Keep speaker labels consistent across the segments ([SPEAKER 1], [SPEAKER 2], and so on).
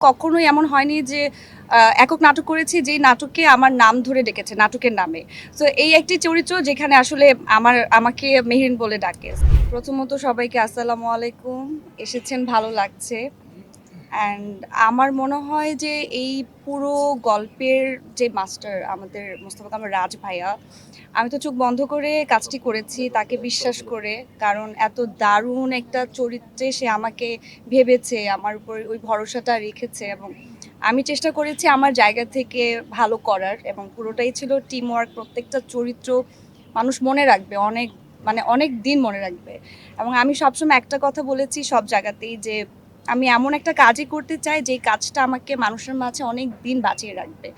[SPEAKER 1] কখনোই এমন হয়নি যে একক নাটক করেছি যেই নাটকে আমার নাম ধরে ডেকেছে নাটকের নামে। সো এই একটি চরিত্র যেখানে আসলে আমাকে মেহেরিন বলে ডাকে। প্রথমত সবাইকে আসসালামু আলাইকুম। এসেছেন ভালো লাগছে। অ্যান্ড আমার মনে হয় যে এই পুরো গল্পের যে মাস্টার আমাদের মোস্তফা কামাল রাজ ভাইয়া, আমি তো চোখ বন্ধ করে কাজটি করেছি তাকে বিশ্বাস করে। কারণ এত দারুণ একটা চরিত্রে সে আমাকে ভেবেছে, আমার উপর ওই ভরসাটা রেখেছে এবং আমি চেষ্টা করেছি আমার জায়গা থেকে ভালো করার এবং পুরোটাই ছিল টিম ওয়ার্ক। প্রত্যেকটা চরিত্র মানুষ মনে রাখবে অনেক, মানে অনেক দিন মনে রাখবে। এবং আমি সবসময় একটা কথা বলেছি সব জায়গাতেই যে আমি এমন একটা কাজই করতে চাই যেই কাজটা আমাকে মানুষের মাঝে অনেক দিন বাঁচিয়ে রাখবে।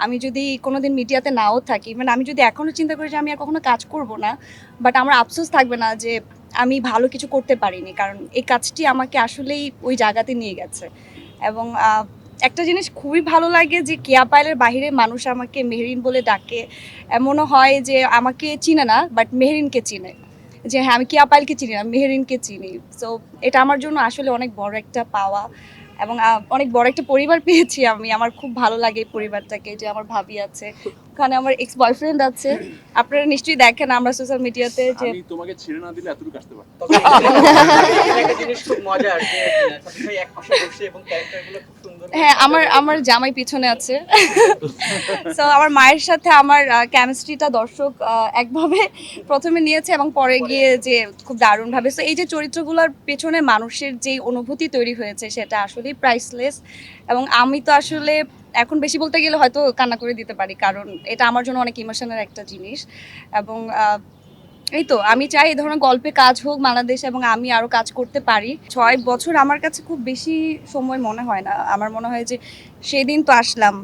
[SPEAKER 1] আমি যদি কোনোদিন মিডিয়াতে নাও থাকি, মানে আমি যদি এখনও চিন্তা করি যে আমি আর কখনো কাজ করব না, বাট আমার আফসোস থাকবে না যে আমি ভালো কিছু করতে পারিনি, কারণ এই কাজটি আমাকে আসলেই ওই জায়গাতে নিয়ে গেছে। এবং একটা জিনিস খুবই ভালো লাগে যে কেয়া পায়েলের বাহিরে মানুষ আমাকে মেহরিন বলে ডাকে। এমনও হয় যে আমাকে চিনে না বাট মেহরিনকে চিনে, যে হ্যাঁ আমি কেয়া পায়েলকে চিনি না, মেহরিনকে চিনি। সো এটা আমার জন্য আসলে অনেক বড় একটা পাওয়া এবং অনেক বড় একটা পরিবার পেয়েছি আমি। আমার খুব ভালো লাগে এই পরিবারটাকে, যে আমার ভাবি আছে, ওখানে আমার এক্স বয়ফ্রেন্ড আছে। আপনারা নিশ্চয়ই দেখেন আমরা সোশ্যাল মিডিয়াতে যে
[SPEAKER 2] আমি তোমাকে ছেড়ে না দিলে এতটুকু আসতে পারতাম।
[SPEAKER 3] তবে একটা জিনিস খুব মজার যে সাথে ভাই এক পাশে বসে এবং ক্যারেক্টারগুলো খুব সুন্দর।
[SPEAKER 1] হ্যাঁ, আমার জামাই পিছনে আছে। সো আমার মায়ের সাথে আমার কেমিস্ট্রিটা দর্শক একভাবে প্রথমে নিয়েছে এবং পরে গিয়ে যে খুব দারুণভাবে। সো এই যে চরিত্রগুলোর পেছনে মানুষের যেই অনুভূতি তৈরি হয়েছে সেটা আসলেই প্রাইসলেস। এবং আমি তো আসলে এখন বেশি বলতে গেলে হয়তো কান্না করে দিতে পারি, কারণ এটা আমার জন্য অনেক ইমোশনাল একটা জিনিস। এবং এই তো আমি চাই এই ধরনের গল্পে কাজ হোক বাংলাদেশে এবং আমি আরও কাজ করতে পারি। ৬ বছর আমার কাছে খুব বেশি সময় মনে হয় না। আমার মনে হয় যে সেদিন তো আসলাম,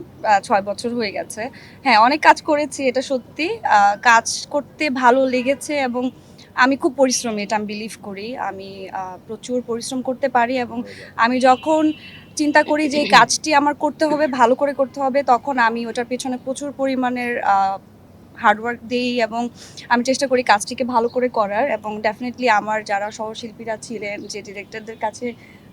[SPEAKER 1] ৬ বছর হয়ে গেছে। হ্যাঁ, অনেক কাজ করেছি, এটা সত্যি। কাজ করতে ভালো লেগেছে এবং আমি খুব পরিশ্রমী, এটা আমি বিলিভ করি। আমি প্রচুর পরিশ্রম করতে পারি এবং আমি যখন চিন্তা করি যে এই কাজটি আমার করতে হবে, ভালো করে করতে হবে, তখন আমি ওটার পেছনে প্রচুর পরিমাণের হার্ডওয়ার্ক দিই এবং আমি চেষ্টা করি কাজটিকে ভালো করে করার। এবং ডেফিনেটলি আমার যারা সহশিল্পীরা ছিলেন, যে ডিরেক্টরদের কাছে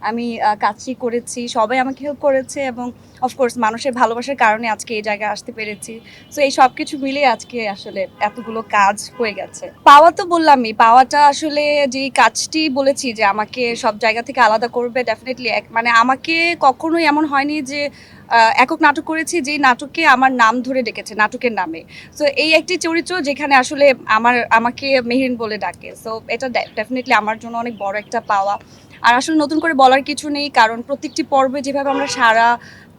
[SPEAKER 1] আমি কাজটি করেছি, সবাই আমাকে হেল্প করেছে এবং অফকোর্স মানুষের ভালোবাসার কারণে আজকে এই জায়গায় আসতে পেরেছি। সো এই সব কিছু মিলে আজকে আসলে এতগুলো কাজ হয়ে গেছে। পাওয়া তো বললামই, পাওয়াটা আসলে যেই কাজটি বলেছি যে আমাকে সব জায়গা থেকে আলাদা করবে, ডেফিনেটলি মানে আমাকে কখনোই এমন হয়নি যে একক নাটক করেছি যেই নাটকে আমার নাম ধরে ডেকেছে নাটকের নামে। সো এই একটি চরিত্র যেখানে আসলে আমাকে মেহেরিন বলে ডাকে। সো এটা ডেফিনেটলি আমার জন্য অনেক বড় একটা পাওয়া। আর আসলে নতুন করে বলার কিছু নেই, কারণ প্রত্যেকটি পর্বে যেভাবে আমরা সাড়া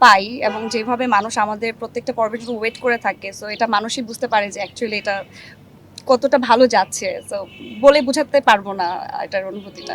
[SPEAKER 1] পাই এবং যেভাবে মানুষ আমাদের প্রত্যেকটা পর্বের জন্য ওয়েট করে থাকে, সো এটা মানুষই বুঝতে পারে যে অ্যাকচুয়ালি এটা কতটা ভালো যাচ্ছে। সো বলে বোঝাতে পারবো না এটার অনুভূতিটা।